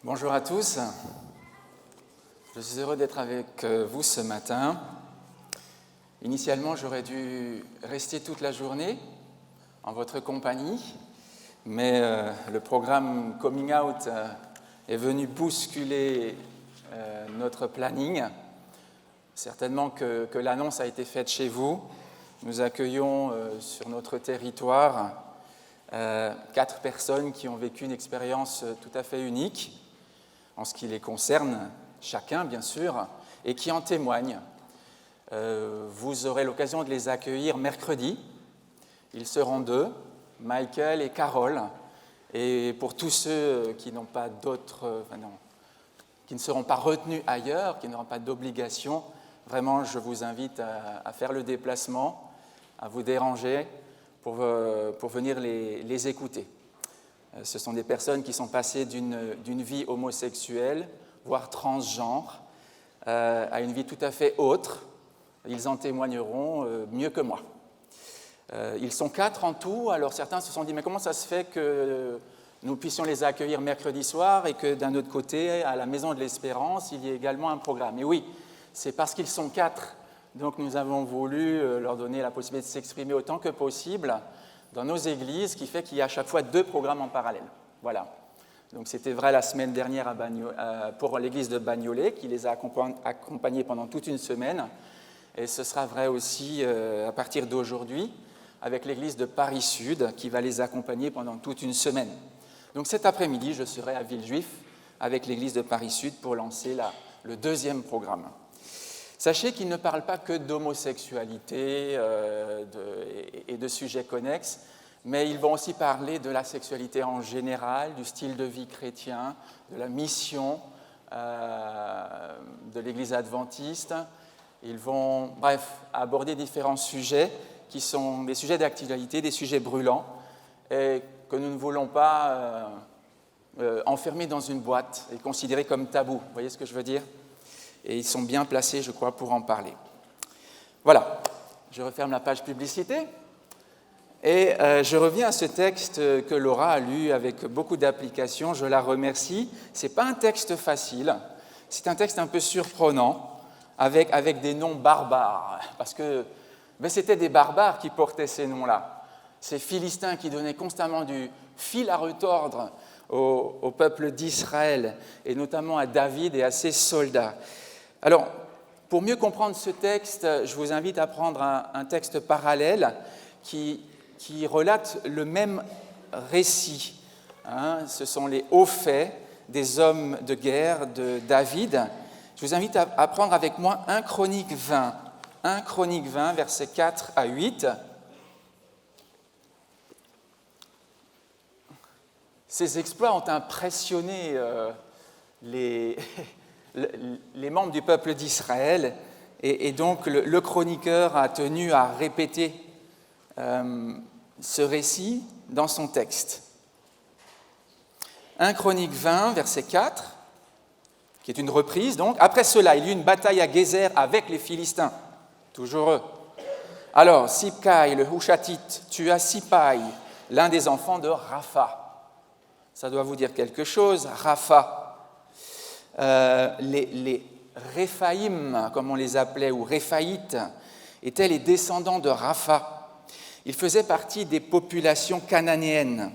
Bonjour à tous, je suis heureux d'être avec vous ce matin. Initialement, j'aurais dû rester toute la journée en votre compagnie, mais le programme Coming Out est venu bousculer notre planning. Certainement que l'annonce a été faite chez vous. Nous accueillons sur notre territoire 4 personnes qui ont vécu une expérience tout à fait unique en ce qui les concerne, chacun bien sûr, et qui en témoignent. Vous aurez l'occasion de les accueillir mercredi. Ils seront 2, Michael et Carole. Et pour tous ceux qui n'ont pas qui ne seront pas retenus ailleurs, qui n'auront pas d'obligation, vraiment je vous invite à faire le déplacement, à vous déranger pour venir les écouter. Ce sont des personnes qui sont passées d'une vie homosexuelle, voire transgenre, à une vie tout à fait autre. Ils en témoigneront mieux que moi. Ils sont 4 en tout, alors certains se sont dit « mais comment ça se fait que nous puissions les accueillir mercredi soir et que d'un autre côté, à la Maison de l'Espérance, il y ait également un programme ?» Et oui, c'est parce qu'ils sont 4, donc nous avons voulu leur donner la possibilité de s'exprimer autant que possible dans nos églises, ce qui fait qu'il y a à chaque fois 2 programmes en parallèle. Voilà. Donc c'était vrai la semaine dernière pour l'église de Bagnolet, qui les a accompagnés pendant toute une semaine, et ce sera vrai aussi à partir d'aujourd'hui avec l'église de Paris-Sud, qui va les accompagner pendant toute une semaine. Donc cet après-midi, je serai à Villejuif avec l'église de Paris-Sud pour lancer le 2e programme. Sachez qu'il ne parle pas que d'homosexualité et de sujets connexes, mais ils vont aussi parler de la sexualité en général, du style de vie chrétien, de la mission de l'Église adventiste. Ils vont, aborder différents sujets qui sont des sujets d'actualité, des sujets brûlants, et que nous ne voulons pas enfermer dans une boîte et considérer comme tabou. Vous voyez ce que je veux dire ? Et ils sont bien placés, je crois, pour en parler. Voilà, je referme la page publicité et je reviens à ce texte que Laura a lu avec beaucoup d'application. Je la remercie. Ce n'est pas un texte facile, c'est un texte un peu surprenant, avec des noms barbares, parce que c'était des barbares qui portaient ces noms-là. Ces Philistins qui donnaient constamment du fil à retordre au peuple d'Israël, et notamment à David et à ses soldats. Alors, pour mieux comprendre ce texte, je vous invite à prendre un texte parallèle qui relate le même récit. Ce sont les hauts faits des hommes de guerre de David. Je vous invite à prendre avec moi 1 Chroniques 20. 1 Chroniques 20, versets 4 à 8. Ces exploits ont impressionné les membres du peuple d'Israël, et donc le chroniqueur a tenu à répéter ce récit dans son texte. 1 Chroniques 20, verset 4, qui est une reprise donc. « Après cela, il y eut une bataille à Gézer avec les Philistins. » Toujours eux. « Alors, Sibcaï, le Hushatite, tua Sipaï, l'un des enfants de Rapha. » Ça doit vous dire quelque chose, Rapha. Les Réphaïm, comme on les appelait, ou Réphaïtes, étaient les descendants de Rapha. Ils faisaient partie des populations cananéennes.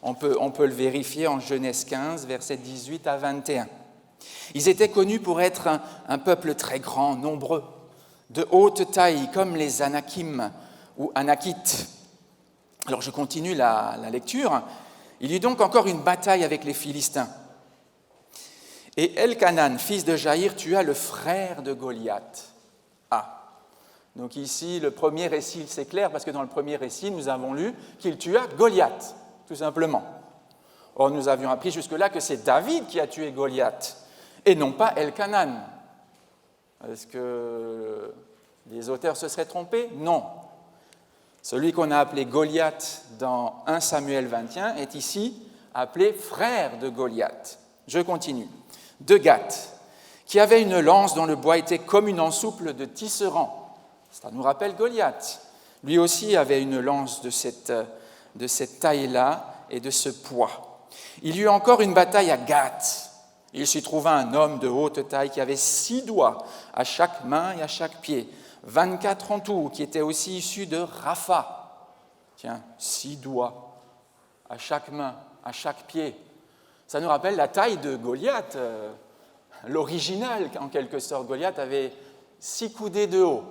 On peut le vérifier en Genèse 15, versets 18 à 21. Ils étaient connus pour être un peuple très grand, nombreux, de haute taille, comme les Anakim ou Anakites. Alors je continue la lecture. Il y eut donc encore une bataille avec les Philistins. Et Elkanan, fils de Jaïr, tua le frère de Goliath. Donc ici, le premier récit, c'est clair, parce que dans le premier récit, nous avons lu qu'il tua Goliath, tout simplement. Or, nous avions appris jusque-là que c'est David qui a tué Goliath, et non pas Elkanan. Est-ce que les auteurs se seraient trompés ? Non. Celui qu'on a appelé Goliath dans 1 Samuel 21 est ici appelé frère de Goliath. Je continue. De Gath, qui avait une lance dont le bois était comme une ensouple de tisserand. Ça nous rappelle Goliath. Lui aussi avait une lance de cette taille-là et de ce poids. Il y eut encore une bataille à Gath Il s'y trouva un homme de haute taille qui avait 6 doigts à chaque main et à chaque pied, 24 en tout, qui était aussi issu de Rapha. Tiens, 6 doigts à chaque main, à chaque pied. Ça nous rappelle la taille de Goliath, l'original en quelque sorte. Goliath avait 6 coudées de haut.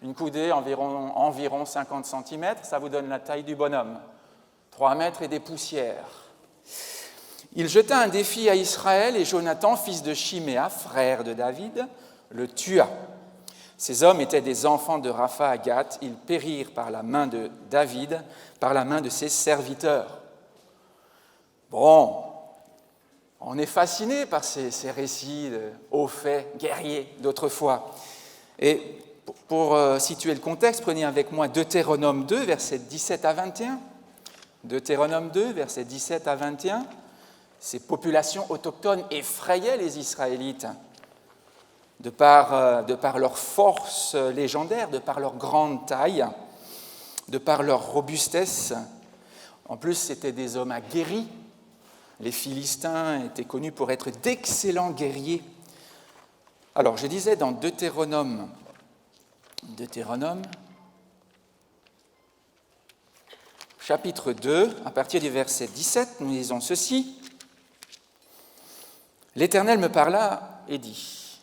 Une coudée environ 50 cm, ça vous donne la taille du bonhomme. 3 mètres et des poussières. Il jeta un défi à Israël et Jonathan, fils de Chiméa, frère de David, le tua. Ces hommes étaient des enfants de Rapha à Gath. Ils périrent par la main de David, par la main de ses serviteurs. Bon, on est fasciné par ces récits de hauts faits guerriers d'autrefois. Et pour situer le contexte, prenez avec moi Deutéronome 2, versets 17 à 21. Deutéronome 2, versets 17 à 21. Ces populations autochtones effrayaient les Israélites de par leur force légendaire, de par leur grande taille, de par leur robustesse. En plus, c'étaient des hommes aguerris. Les Philistins étaient connus pour être d'excellents guerriers. Alors, je disais dans Deutéronome, chapitre 2, à partir du verset 17, nous lisons ceci. L'Éternel me parla et dit,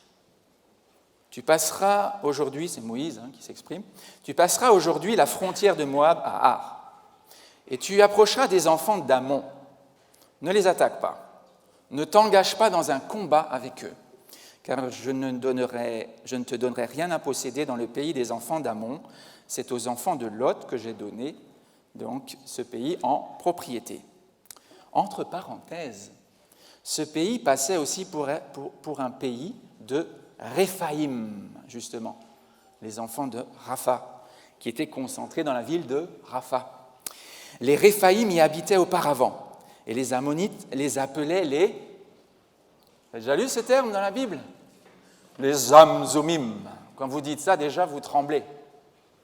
tu passeras aujourd'hui, c'est Moïse qui s'exprime, tu passeras aujourd'hui la frontière de Moab à Ar, et tu approcheras des enfants d'Ammon. Ne les attaque pas, ne t'engage pas dans un combat avec eux, car je ne te donnerai rien à posséder dans le pays des enfants d'Ammon. C'est aux enfants de Lot que j'ai donné donc ce pays en propriété. Entre parenthèses, ce pays passait aussi pour un pays de Réphaïm, justement, les enfants de Rapha, qui étaient concentrés dans la ville de Rapha. Les Réphaïm y habitaient auparavant, et les Ammonites les appelaient les... Vous avez déjà lu ce terme dans la Bible? Les Zamzumim. Quand vous dites ça, déjà, vous tremblez.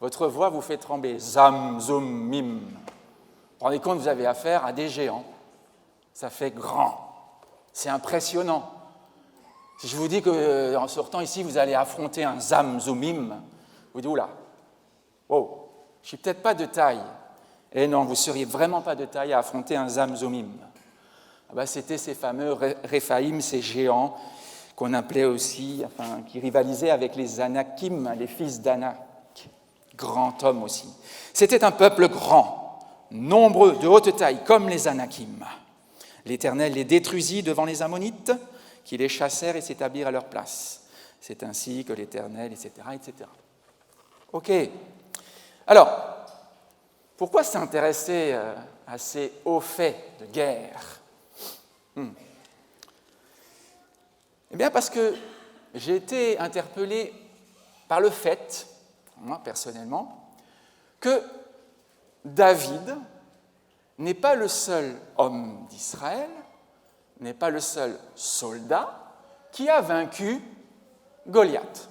Votre voix vous fait trembler. Zamzumim. Vous vous rendez compte, vous avez affaire à des géants. Ça fait grand. C'est impressionnant. Si je vous dis qu'en sortant ici, vous allez affronter un Zamzumim, vous dites, oula, oh, je ne suis peut-être pas de taille. Et non, vous ne seriez vraiment pas de taille à affronter un Zamzumim. Ah ben, c'était ces fameux Réphaïm, ces géants qu'on appelait aussi, qui rivalisaient avec les Anakim, les fils d'Anak, grand homme aussi. C'était un peuple grand, nombreux, de haute taille, comme les Anakim. L'Éternel les détruisit devant les Ammonites, qui les chassèrent et s'établirent à leur place. C'est ainsi que l'Éternel, etc., etc. Ok. Alors, pourquoi s'intéresser à ces hauts faits de guerre? Eh bien, parce que j'ai été interpellé par le fait, moi personnellement, que David n'est pas le seul homme d'Israël, n'est pas le seul soldat qui a vaincu Goliath,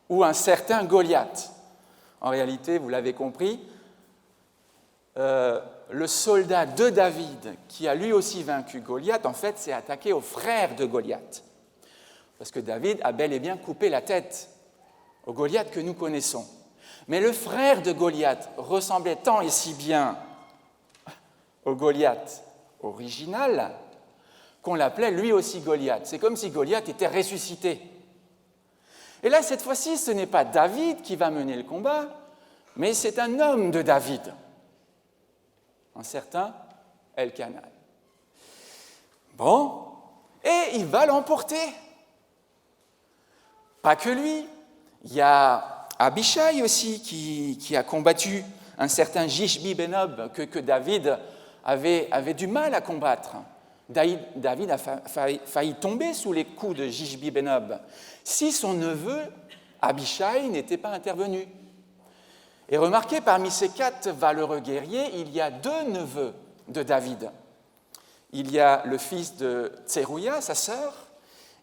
ou un certain Goliath. En réalité, vous l'avez compris, le soldat de David qui a lui aussi vaincu Goliath, en fait, s'est attaqué au frère de Goliath. Parce que David a bel et bien coupé la tête au Goliath que nous connaissons. Mais le frère de Goliath ressemblait tant et si bien au Goliath original qu'on l'appelait lui aussi Goliath. C'est comme si Goliath était ressuscité. Et là, cette fois-ci, ce n'est pas David qui va mener le combat, mais c'est un homme de David, un certain Elkanan. Bon, et il va l'emporter. Pas que lui, il y a Abishai aussi qui a combattu un certain Jishbi Benob que David avait du mal à combattre. David a failli tomber sous les coups de Jishbi Benob si son neveu Abishai n'était pas intervenu. Et remarquez, parmi ces 4 valeureux guerriers, il y a 2 neveux de David. Il y a le fils de Tserouia, sa sœur,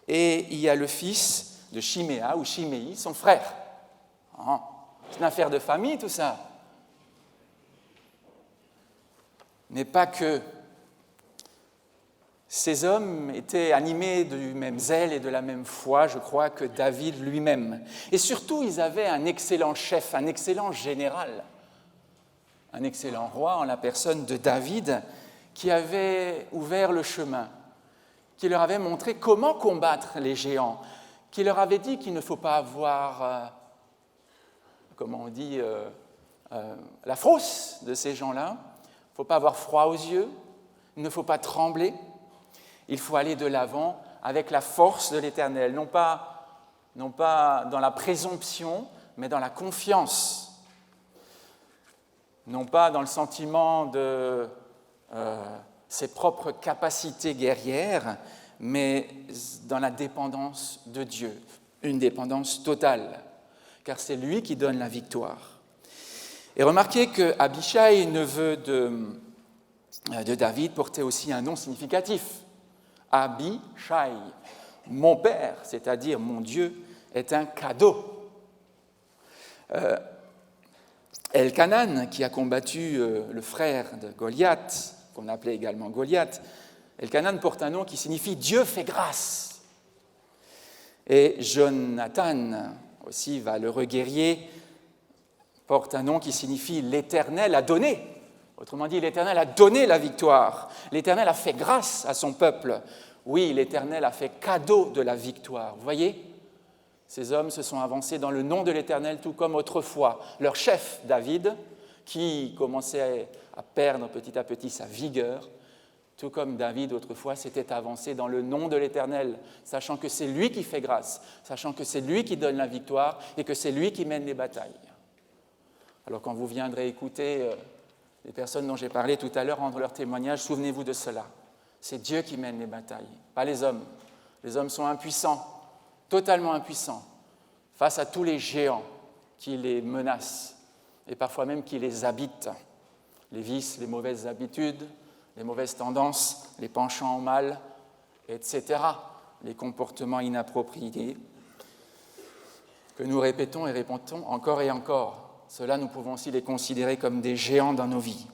et il y a le fils de Chiméa ou Chiméi, son frère. C'est une affaire de famille, tout ça. Mais pas que. Ces hommes étaient animés du même zèle et de la même foi, je crois, que David lui-même. Et surtout, ils avaient un excellent chef, un excellent général, un excellent roi en la personne de David, qui avait ouvert le chemin, qui leur avait montré comment combattre les géants, qui leur avait dit qu'il ne faut pas avoir, comment on dit, la frousse de ces gens-là, il ne faut pas avoir froid aux yeux, il ne faut pas trembler. Il faut aller de l'avant avec la force de l'Éternel, non pas dans la présomption, mais dans la confiance, non pas dans le sentiment de ses propres capacités guerrières, mais dans la dépendance de Dieu, une dépendance totale, car c'est lui qui donne la victoire. Et remarquez que Abishai, neveu de David, portait aussi un nom significatif. Abishai, mon père, c'est-à-dire mon Dieu, est un cadeau. Elkanan, qui a combattu le frère de Goliath, qu'on appelait également Goliath, Elkanan porte un nom qui signifie Dieu fait grâce. Et Jonathan, aussi valeureux guerrier, porte un nom qui signifie l'Éternel a donné. Autrement dit, l'Éternel a donné la victoire. L'Éternel a fait grâce à son peuple. Oui, l'Éternel a fait cadeau de la victoire. Vous voyez, ces hommes se sont avancés dans le nom de l'Éternel, tout comme autrefois. Leur chef, David, qui commençait à perdre petit à petit sa vigueur, tout comme David autrefois s'était avancé dans le nom de l'Éternel, sachant que c'est lui qui fait grâce, sachant que c'est lui qui donne la victoire et que c'est lui qui mène les batailles. Alors quand vous viendrez écouter les personnes dont j'ai parlé tout à l'heure rendre leur témoignage, souvenez-vous de cela. C'est Dieu qui mène les batailles, pas les hommes. Les hommes sont impuissants, totalement impuissants, face à tous les géants qui les menacent et parfois même qui les habitent. Les vices, les mauvaises habitudes, les mauvaises tendances, les penchants au mal, etc. Les comportements inappropriés que nous répétons et répétons encore et encore. Cela, nous pouvons aussi les considérer comme des géants dans nos vies.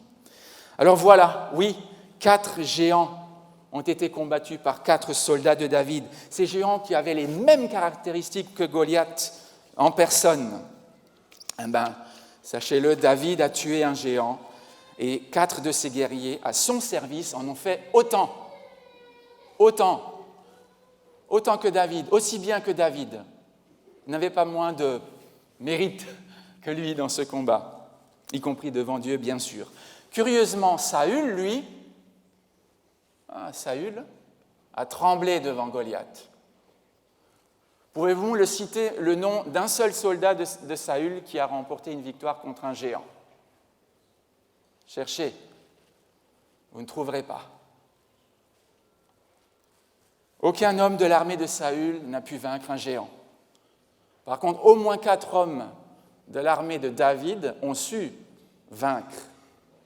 Alors voilà, oui, 4 géants ont été combattus par 4 soldats de David. Ces géants qui avaient les mêmes caractéristiques que Goliath en personne. Sachez-le, David a tué un géant et 4 de ses guerriers à son service en ont fait autant que David, aussi bien que David. Ils n'avaient pas moins de mérite que lui dans ce combat, y compris devant Dieu, bien sûr. Curieusement, Saül, lui, a tremblé devant Goliath. Pouvez-vous le citer le nom d'un seul soldat de Saül qui a remporté une victoire contre un géant? Cherchez, vous ne trouverez pas. Aucun homme de l'armée de Saül n'a pu vaincre un géant. Par contre, au moins 4 hommes de l'armée de David ont su vaincre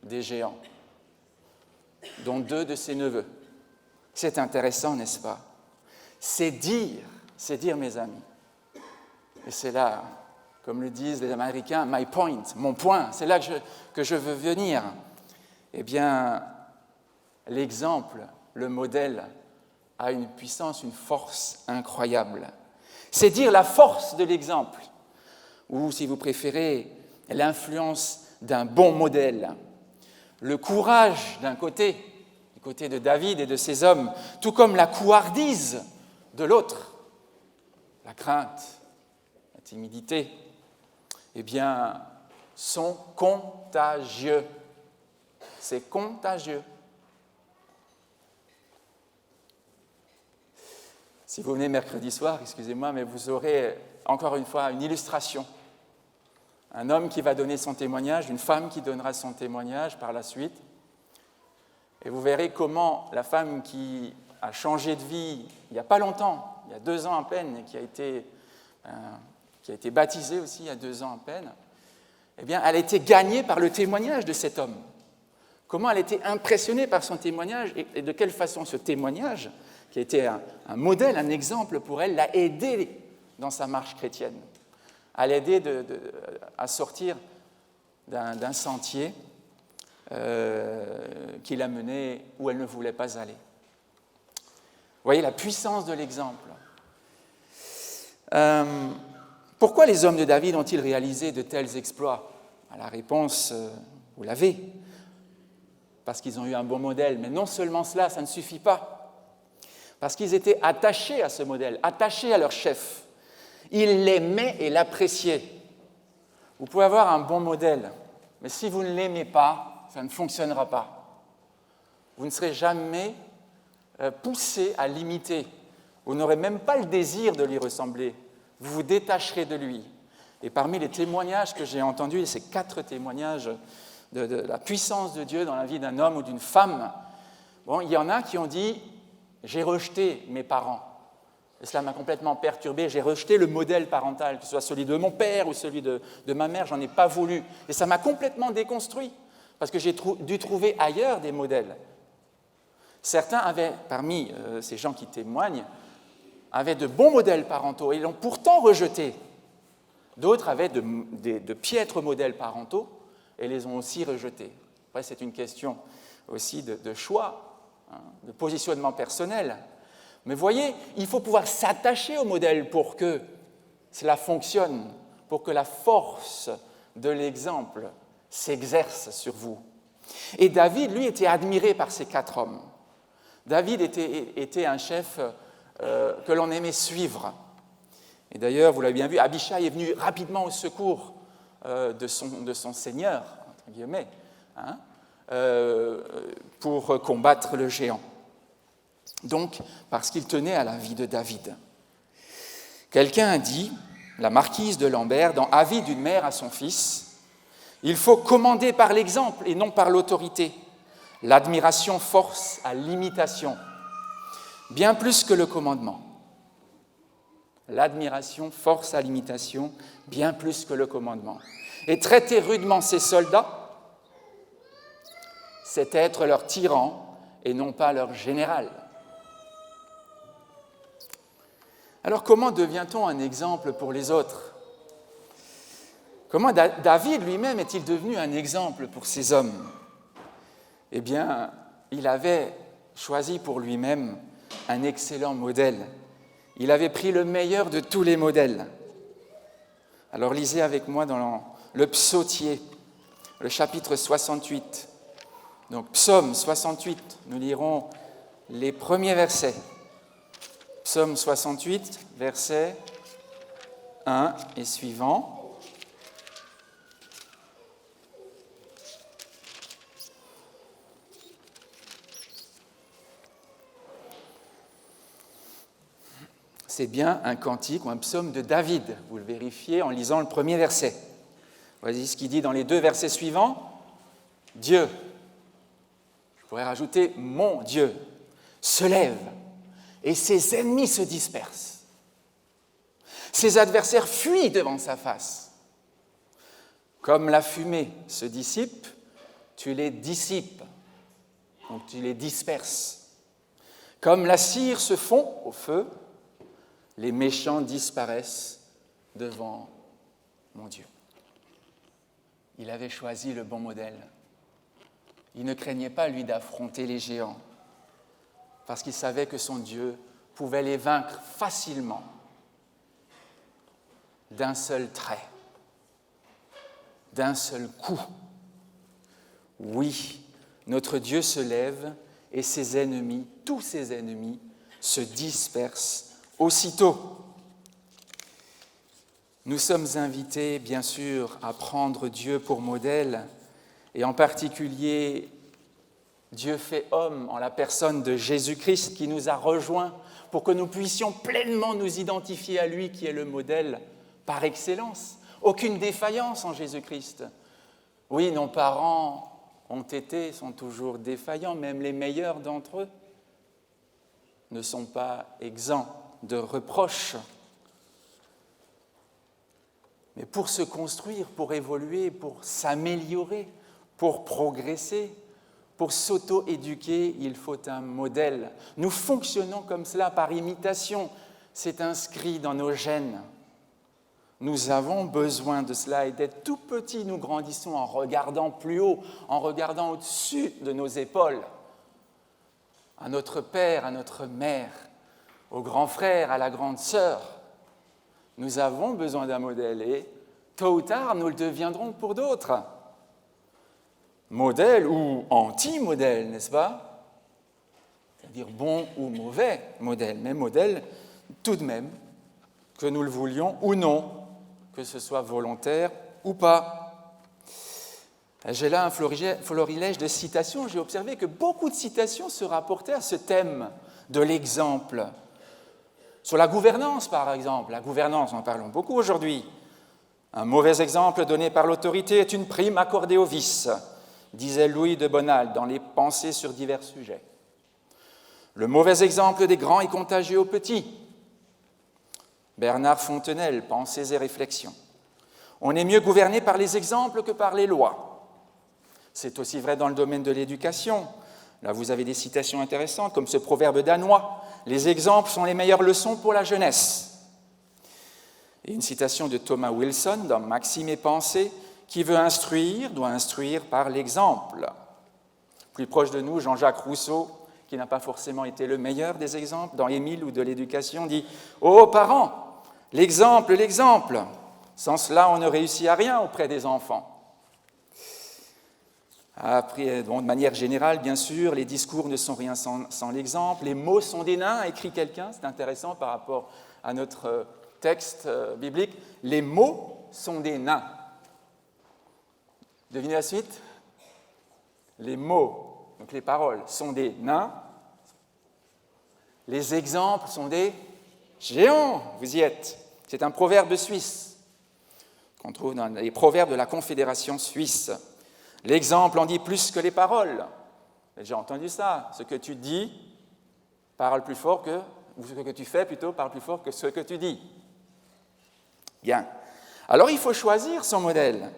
des géants, dont 2 de ses neveux. C'est intéressant, n'est-ce pas? C'est dire, mes amis. Et c'est là, comme le disent les Américains, my point, mon point, c'est là que je veux venir. Eh bien, l'exemple, le modèle, a une puissance, une force incroyable. C'est dire la force de l'exemple, ou, si vous préférez, l'influence d'un bon modèle, le courage d'un côté, du côté de David et de ses hommes, tout comme la couardise de l'autre, la crainte, la timidité, eh bien, sont contagieux. C'est contagieux. Si vous venez mercredi soir, excusez-moi, mais vous aurez encore une fois une illustration. Un homme qui va donner son témoignage, une femme qui donnera son témoignage par la suite. Et vous verrez comment la femme qui a changé de vie il n'y a pas longtemps, il y a 2 ans à peine, et qui a été baptisée aussi il y a 2 ans à peine, eh bien, elle a été gagnée par le témoignage de cet homme. Comment elle a été impressionnée par son témoignage et de quelle façon ce témoignage, qui a été un modèle, un exemple pour elle, l'a aidée dans sa marche chrétienne, à l'aider à sortir d'un sentier qui l'a menée où elle ne voulait pas aller. voyez la puissance de l'exemple. Pourquoi les hommes de David ont-ils réalisé de tels exploits? La réponse, vous l'avez. Parce qu'ils ont eu un bon modèle. Mais non seulement cela, ça ne suffit pas. Parce qu'ils étaient attachés à ce modèle, attachés à leur chef. Ils l'aimaient et l'appréciaient. Vous pouvez avoir un bon modèle, mais si vous ne l'aimez pas, ça ne fonctionnera pas. Vous ne serez jamais poussé à l'imiter. Vous n'aurez même pas le désir de lui ressembler. Vous vous détacherez de lui. Et parmi les témoignages que j'ai entendus, et ces 4 témoignages de la puissance de Dieu dans la vie d'un homme ou d'une femme, il y en a qui ont dit « j'ai rejeté mes parents ». Et cela m'a complètement perturbé. J'ai rejeté le modèle parental, que ce soit celui de mon père ou celui de ma mère, j'en ai pas voulu. Et ça m'a complètement déconstruit, parce que j'ai dû trouver ailleurs des modèles. Certains avaient, parmi ces gens qui témoignent, avaient de bons modèles parentaux et l'ont pourtant rejeté. D'autres avaient de piètres modèles parentaux et les ont aussi rejetés. Après, c'est une question aussi de choix, de positionnement personnel. Mais voyez, il faut pouvoir s'attacher au modèle pour que cela fonctionne, pour que la force de l'exemple s'exerce sur vous. Et David, lui, était admiré par ces 4 hommes. David était un chef que l'on aimait suivre. Et d'ailleurs, vous l'avez bien vu, Abishai est venu rapidement au secours de son seigneur, entre guillemets, pour combattre le géant. Donc, parce qu'il tenait à la vie de David. Quelqu'un a dit, la marquise de Lambert, dans Avis d'une mère à son fils, « Il faut commander par l'exemple et non par l'autorité. L'admiration force à l'imitation, bien plus que le commandement. » L'admiration force à l'imitation, bien plus que le commandement. Et traiter rudement ses soldats, c'est être leur tyran et non pas leur général. Alors comment devient-on un exemple pour les autres? Comment David lui-même est-il devenu un exemple pour ces hommes? Eh bien, il avait choisi pour lui-même un excellent modèle. Il avait pris le meilleur de tous les modèles. Alors lisez avec moi dans le Psautier, le chapitre 68. Donc Psaume 68, nous lirons les premiers versets. Psaume 68, versets 1 et suivants. C'est bien un cantique ou un psaume de David. Vous le vérifiez en lisant le premier verset. Voici ce qu'il dit dans les 2 versets suivants. Dieu, je pourrais rajouter mon Dieu, se lève et ses ennemis se dispersent. Ses adversaires fuient devant sa face. Comme la fumée se dissipe, tu les dissipes, donc tu les disperses. Comme la cire se fond au feu, les méchants disparaissent devant mon Dieu. Il avait choisi le bon modèle. Il ne craignait pas, lui, d'affronter les géants, parce qu'il savait que son Dieu pouvait les vaincre facilement, d'un seul trait, d'un seul coup. Oui, notre Dieu se lève et ses ennemis, tous ses ennemis, se dispersent aussitôt. Nous sommes invités, bien sûr, à prendre Dieu pour modèle, et en particulier Dieu fait homme en la personne de Jésus-Christ qui nous a rejoints pour que nous puissions pleinement nous identifier à lui qui est le modèle par excellence. Aucune défaillance en Jésus-Christ. Oui, nos parents sont toujours défaillants, même les meilleurs d'entre eux ne sont pas exempts de reproches. Mais pour se construire, pour évoluer, pour s'améliorer, pour progresser, pour s'auto-éduquer, il faut un modèle. Nous fonctionnons comme cela par imitation. C'est inscrit dans nos gènes. Nous avons besoin de cela et d'être tout petits, nous grandissons en regardant plus haut, en regardant au-dessus de nos épaules, à notre père, à notre mère, au grand frère, à la grande sœur. Nous avons besoin d'un modèle et tôt ou tard, nous le deviendrons pour d'autres. Modèle ou anti-modèle, n'est-ce pas? C'est-à-dire bon ou mauvais modèle, mais modèle tout de même, que nous le voulions ou non, que ce soit volontaire ou pas. J'ai là un florilège de citations. J'ai observé que beaucoup de citations se rapportaient à ce thème de l'exemple. Sur la gouvernance, par exemple. La gouvernance, en parlons beaucoup aujourd'hui. Un mauvais exemple donné par l'autorité est une prime accordée au vice, disait Louis de Bonald dans les Pensées sur divers sujets. Le mauvais exemple des grands est contagieux aux petits. Bernard Fontenelle, Pensées et réflexions. On est mieux gouverné par les exemples que par les lois. C'est aussi vrai dans le domaine de l'éducation. Là, vous avez des citations intéressantes, comme ce proverbe danois. Les exemples sont les meilleures leçons pour la jeunesse. Et une citation de Thomas Wilson dans Maximes et Pensées, qui veut instruire, doit instruire par l'exemple. Plus proche de nous, Jean-Jacques Rousseau, qui n'a pas forcément été le meilleur des exemples, dans Émile ou de l'éducation, dit « Ô parents, l'exemple, l'exemple ! Sans cela, on ne réussit à rien auprès des enfants. » Après, bon, de manière générale, bien sûr, les discours ne sont rien sans l'exemple. Les mots sont des nains, écrit quelqu'un, c'est intéressant par rapport à notre texte biblique. Les mots sont des nains. Devinez la suite? Les mots, donc les paroles, sont des nains. Les exemples sont des géants. Vous y êtes. C'est un proverbe suisse qu'on trouve dans les proverbes de la Confédération suisse. L'exemple en dit plus que les paroles. J'ai entendu ça. Ce que tu dis parle plus fort que, ou ce que tu fais plutôt parle plus fort que ce que tu dis. Bien. Alors il faut choisir son modèle.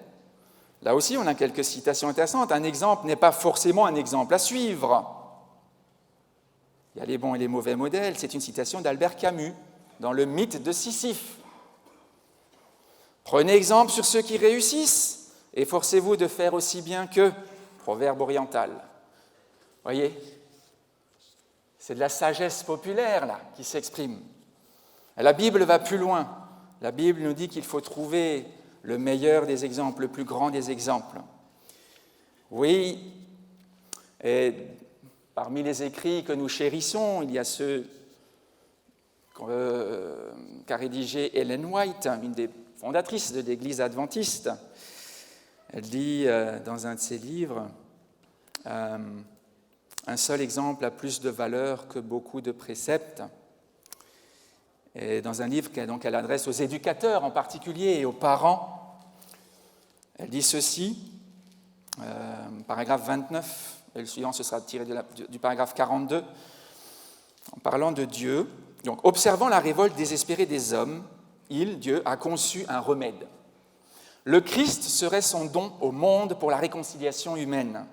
Là aussi, on a quelques citations intéressantes. Un exemple n'est pas forcément un exemple à suivre. Il y a les bons et les mauvais modèles. C'est une citation d'Albert Camus dans Le mythe de Sisyphe. Prenez exemple sur ceux qui réussissent. Efforcez-vous de faire aussi bien qu'eux, proverbe oriental. Voyez, c'est de la sagesse populaire là qui s'exprime. La Bible va plus loin. La Bible nous dit qu'il faut trouver le meilleur des exemples, le plus grand des exemples. Oui, et parmi les écrits que nous chérissons, il y a ceux qu'a rédigé Ellen White, une des fondatrices de l'Église adventiste. Elle dit dans un de ses livres, un seul exemple a plus de valeur que beaucoup de préceptes. Et dans un livre qu'elle adresse aux éducateurs en particulier et aux parents, elle dit ceci, paragraphe 29, et le suivant ce sera tiré du paragraphe 42, en parlant de Dieu. Donc, observant la révolte désespérée des hommes, Dieu, a conçu un remède. Le Christ serait son don au monde pour la réconciliation humaine.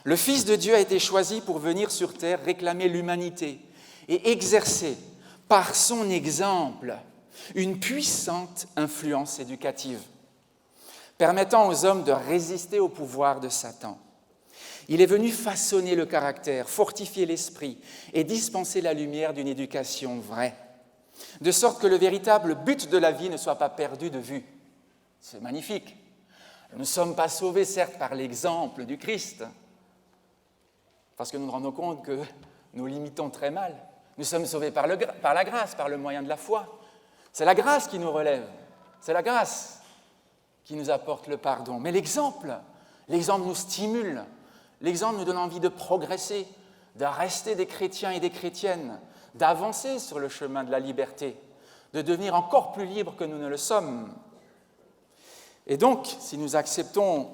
Le Fils de Dieu a été choisi pour venir sur terre réclamer l'humanité et exercer, par son exemple, une puissante influence éducative, permettant aux hommes de résister au pouvoir de Satan. Il est venu façonner le caractère, fortifier l'esprit et dispenser la lumière d'une éducation vraie, de sorte que le véritable but de la vie ne soit pas perdu de vue. C'est magnifique. Nous ne sommes pas sauvés, certes, par l'exemple du Christ, parce que nous nous rendons compte que nous l'imitons très mal. Nous sommes sauvés par la grâce, par le moyen de la foi. C'est la grâce qui nous relève. C'est la grâce qui nous apporte le pardon. Mais l'exemple nous stimule. L'exemple nous donne envie de progresser, de rester des chrétiens et des chrétiennes, d'avancer sur le chemin de la liberté, de devenir encore plus libres que nous ne le sommes. Et donc, si nous acceptons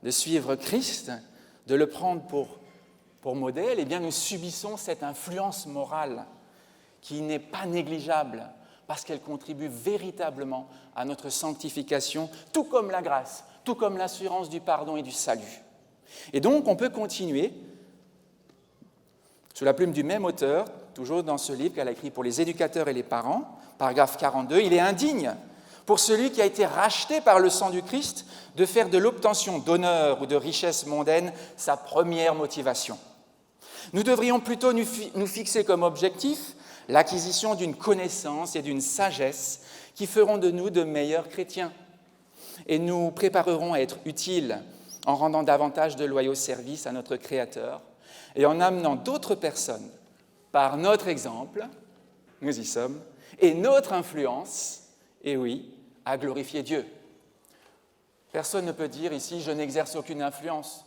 de suivre Christ, de le prendre pour modèle, eh bien nous subissons cette influence morale qui n'est pas négligeable parce qu'elle contribue véritablement à notre sanctification, tout comme la grâce, tout comme l'assurance du pardon et du salut. Et donc, on peut continuer, sous la plume du même auteur, toujours dans ce livre qu'elle a écrit pour les éducateurs et les parents, paragraphe 42, il est indigne pour celui qui a été racheté par le sang du Christ de faire de l'obtention d'honneur ou de richesse mondaine sa première motivation. Nous devrions plutôt nous fixer comme objectif l'acquisition d'une connaissance et d'une sagesse qui feront de nous de meilleurs chrétiens et nous prépareront à être utiles en rendant davantage de loyaux services à notre Créateur et en amenant d'autres personnes, par notre exemple, nous y sommes, et notre influence, et oui, à glorifier Dieu. Personne ne peut dire ici « je n'exerce aucune influence ».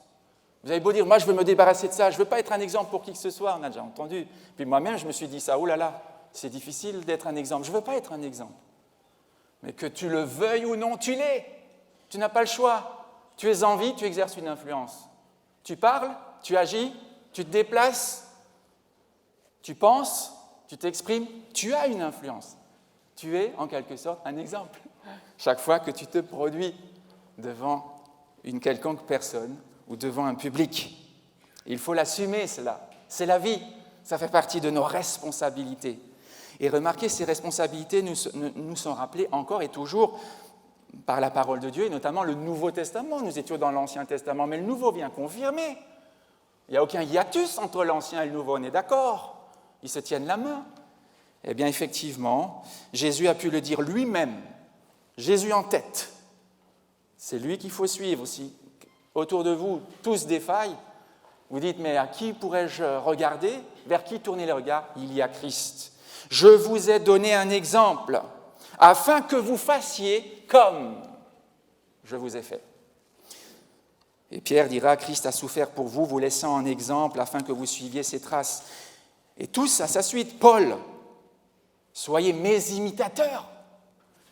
Vous avez beau dire « moi je veux me débarrasser de ça, je ne veux pas être un exemple pour qui que ce soit », on a déjà entendu. Puis moi-même je me suis dit ça « oh là là, c'est difficile d'être un exemple, je ne veux pas être un exemple ». Mais que tu le veuilles ou non, tu l'es. Tu n'as pas le choix. Tu es en vie, tu exerces une influence. Tu parles, tu agis, tu te déplaces, tu penses, tu t'exprimes, tu as une influence. Tu es en quelque sorte un exemple. Chaque fois que tu te produis devant une quelconque personne ou devant un public. Il faut l'assumer, cela. C'est la vie. Ça fait partie de nos responsabilités. Et remarquez, ces responsabilités nous sont rappelées encore et toujours par la parole de Dieu, et notamment le Nouveau Testament. Nous étions dans l'Ancien Testament, mais le Nouveau vient confirmer. Il n'y a aucun hiatus entre l'Ancien et le Nouveau, on est d'accord. Ils se tiennent la main. Eh bien, effectivement, Jésus a pu le dire lui-même. Jésus en tête. C'est lui qu'il faut suivre aussi. Autour de vous, tous défaillent. Vous dites, mais à qui pourrais-je regarder? Vers qui tourner le regard? Il y a Christ. Je vous ai donné un exemple, afin que vous fassiez comme je vous ai fait. Et Pierre dira, Christ a souffert pour vous, vous laissant un exemple, afin que vous suiviez ses traces. Et tous à sa suite, Paul, soyez mes imitateurs,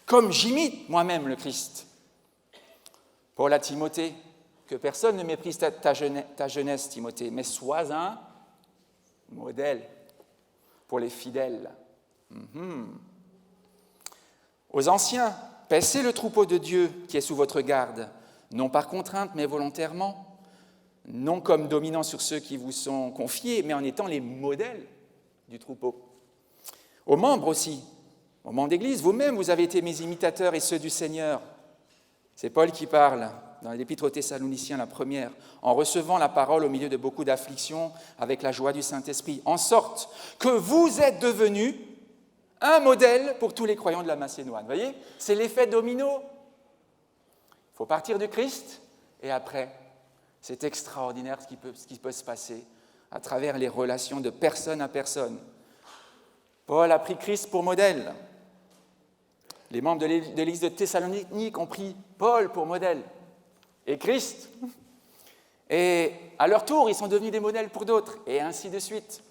comme j'imite moi-même le Christ. Paul à Timothée, que personne ne méprise ta jeunesse, Timothée, mais sois un modèle pour les fidèles. Aux anciens, paissez le troupeau de Dieu qui est sous votre garde, non par contrainte, mais volontairement, non comme dominant sur ceux qui vous sont confiés, mais en étant les modèles du troupeau. Aux membres aussi, aux membres d'Église, vous-même, vous avez été mes imitateurs et ceux du Seigneur. C'est Paul qui parle dans l'Épître aux Thessaloniciens, la première, en recevant la parole au milieu de beaucoup d'afflictions avec la joie du Saint-Esprit, en sorte que vous êtes devenus un modèle pour tous les croyants de la Macédoine. Vous voyez, c'est l'effet domino. Il faut partir du Christ, et après, c'est extraordinaire ce qui peut se passer à travers les relations de personne à personne. Paul a pris Christ pour modèle. Les membres de l'Église de Thessalonique ont pris Paul pour modèle. Et Christ. Et à leur tour, ils sont devenus des modèles pour d'autres, et ainsi de suite.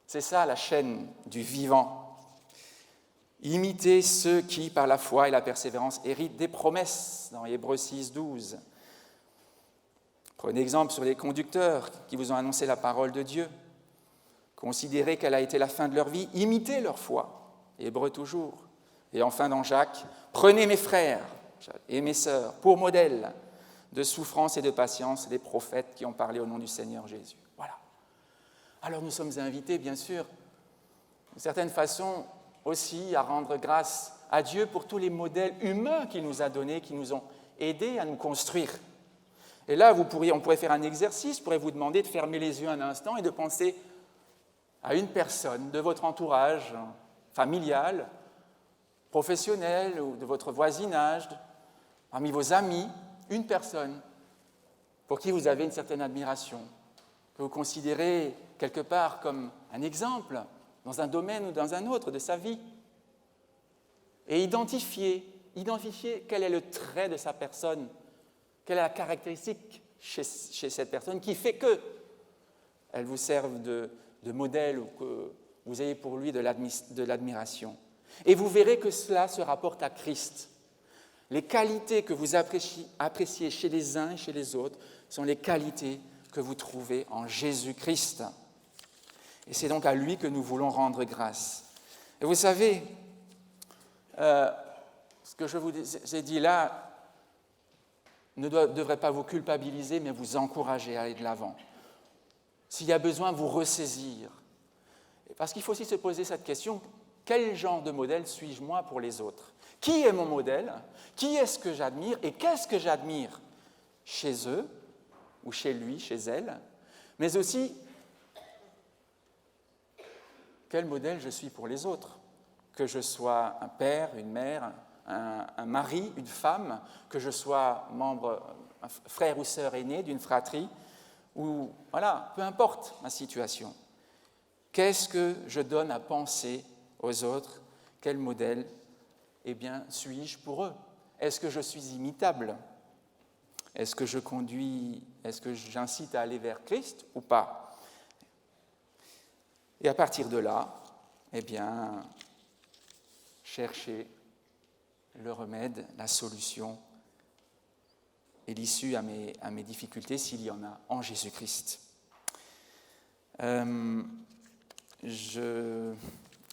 C'est ça la chaîne du vivant. Imitez ceux qui, par la foi et la persévérance, héritent des promesses, dans Hébreux 6, 12. Prenez exemple sur les conducteurs qui vous ont annoncé la parole de Dieu. Considérez quelle a été la fin de leur vie, imitez leur foi, Hébreux toujours. Et enfin dans Jacques, prenez mes frères et mes sœurs pour modèle de souffrance et de patience les prophètes qui ont parlé au nom du Seigneur Jésus. Voilà. Alors nous sommes invités, bien sûr, d'une certaine façon aussi à rendre grâce à Dieu pour tous les modèles humains qu'il nous a donnés, qui nous ont aidés à nous construire. Et là, on pourrait faire un exercice, je pourrais vous demander de fermer les yeux un instant et de penser à une personne de votre entourage familial, professionnel ou de votre voisinage, parmi vos amis, une personne pour qui vous avez une certaine admiration, que vous considérez quelque part comme un exemple dans un domaine ou dans un autre de sa vie. Et identifiez quel est le trait de sa personne, quelle est la caractéristique chez cette personne qui fait qu'elle vous serve de modèle ou que vous ayez pour lui de l'admiration. Et vous verrez que cela se rapporte à Christ. Les qualités que vous appréciez chez les uns et chez les autres sont les qualités que vous trouvez en Jésus-Christ. Et c'est donc à lui que nous voulons rendre grâce. Et vous savez, ce que je vous ai dit là ne devrait pas vous culpabiliser, mais vous encourager à aller de l'avant. S'il y a besoin, vous ressaisir. Parce qu'il faut aussi se poser cette question, quel genre de modèle suis-je moi pour les autres ? Qui est mon modèle ? Qui est-ce que j'admire ? Et qu'est-ce que j'admire chez eux, ou chez lui, chez elle ? Mais aussi, quel modèle je suis pour les autres, que je sois un père, une mère, un mari, une femme, que je sois membre, un frère ou sœur aîné d'une fratrie, ou voilà, peu importe ma situation. Qu'est-ce que je donne à penser aux autres? Quel modèle, suis-je pour eux? Est-ce que je suis imitable? Est-ce que j'incite à aller vers Christ ou pas? Et à partir de là, chercher le remède, la solution et l'issue à mes difficultés, s'il y en a, en Jésus-Christ.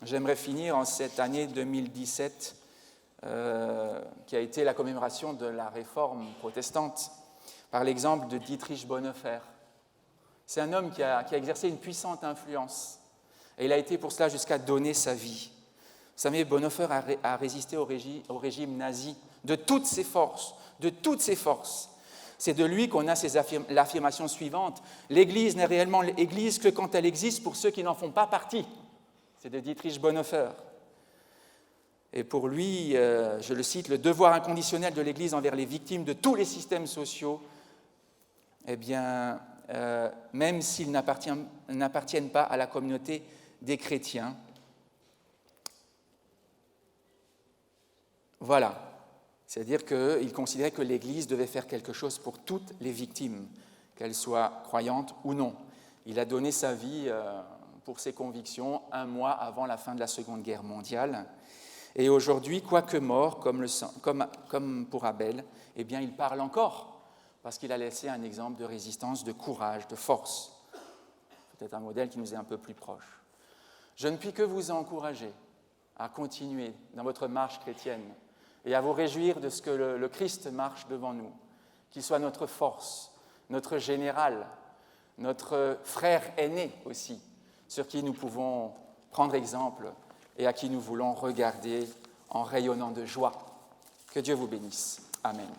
J'aimerais finir en cette année 2017 qui a été la commémoration de la réforme protestante par l'exemple de Dietrich Bonhoeffer. C'est un homme qui a exercé une puissante influence et il a été pour cela jusqu'à donner sa vie. Vous savez, Bonhoeffer a résisté au régime nazi de toutes ses forces, C'est de lui qu'on a l'affirmation suivante: l'Église n'est réellement l'Église que quand elle existe pour ceux qui n'en font pas partie. C'est de Dietrich Bonhoeffer. Et pour lui, je le cite, le devoir inconditionnel de l'Église envers les victimes de tous les systèmes sociaux, même s'ils n'appartiennent pas à la communauté des chrétiens. Voilà. C'est-à-dire qu'il considérait que l'Église devait faire quelque chose pour toutes les victimes, qu'elles soient croyantes ou non. Il a donné sa vie pour ses convictions 1 mois avant la fin de la Seconde Guerre mondiale. Et aujourd'hui, quoique mort, comme pour Abel, il parle encore, parce qu'il a laissé un exemple de résistance, de courage, de force. Peut-être un modèle qui nous est un peu plus proche. Je ne puis que vous encourager à continuer dans votre marche chrétienne et à vous réjouir de ce que le Christ marche devant nous, qu'il soit notre force, notre général, notre frère aîné aussi, sur qui nous pouvons prendre exemple et à qui nous voulons regarder en rayonnant de joie. Que Dieu vous bénisse. Amen.